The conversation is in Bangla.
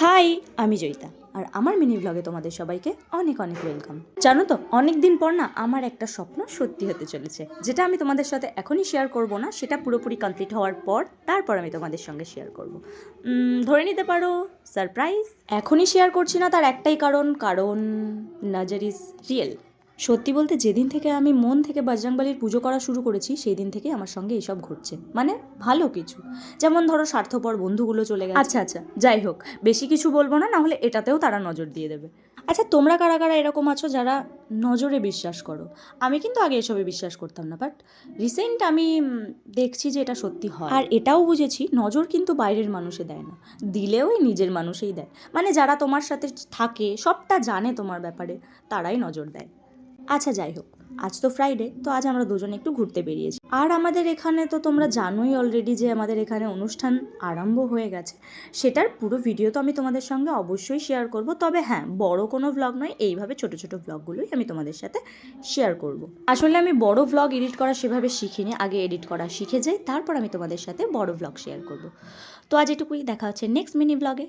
হাই, আমি জয়িতা। আর আমার মিনি ব্লগে তোমাদের সবাইকে অনেক অনেক ওয়েলকাম। জানো তো, অনেক দিন পর না আমার একটা স্বপ্ন সত্যি হতে চলেছে, যেটা আমি তোমাদের সাথে এখনই শেয়ার করব না, সেটা পুরোপুরি কমপ্লিট হওয়ার পর তারপর আমি তোমাদের সঙ্গে শেয়ার করব। ধরে নিতে পারো সারপ্রাইজ। এখনই শেয়ার করছি না, তার একটাই কারণ নজর ইজ রিয়েল। সত্যি বলতে যেদিন থেকে আমি মন থেকে বজরংবলীর পুজো করা শুরু করেছি সেই দিন থেকেই আমার সঙ্গে এইসব ঘটছে। মানে ভালো কিছু, যেমন ধরো স্বার্থপর বন্ধুগুলো চলে গেছে। আচ্ছা, যাই হোক, বেশি কিছু বলবো না, নাহলে এটাতেও তারা নজর দিয়ে দেবে। আচ্ছা, তোমরা কারা কারা এরকম আছো যারা নজরে বিশ্বাস করো? আমি কিন্তু আগে এসবে বিশ্বাস করতাম না, বাট রিসেন্ট আমি দেখছি যে এটা সত্যি হয়। আর এটাও বুঝেছি নজর কিন্তু বাইরের মানুষে দেয় না, দিলেও ওই নিজের মানুষেই দেয়। মানে যারা তোমার সাথে থাকে, সবটা জানে তোমার ব্যাপারে, তারাই নজর দেয়। আচ্ছা, যাই হোক, আজ তো ফ্রাইডে, তো আজ আমরা দুজনে একটু ঘুরতে বেরিয়েছি। আর আমাদের এখানে তো তোমরা জানোই অলরেডি যে আমাদের এখানে অনুষ্ঠান আরম্ভ হয়ে গেছে। সেটার পুরো ভিডিও তো আমি তোমাদের সঙ্গে অবশ্যই শেয়ার করব, তবে হ্যাঁ, বড় কোনো ভ্লগ নয়, এইভাবে ছোট ছোট ভ্লগগুলোই আমি তোমাদের সাথে শেয়ার করব। আসলে আমি বড় ভ্লগ এডিট করা সেভাবে শিখিনি, আগে এডিট করা শিখে যাই, তারপর আমি তোমাদের সাথে বড় ভ্লগ শেয়ার করব। তো আজ এটুকুই, দেখা হচ্ছে নেক্সট মিনি ভ্লগে।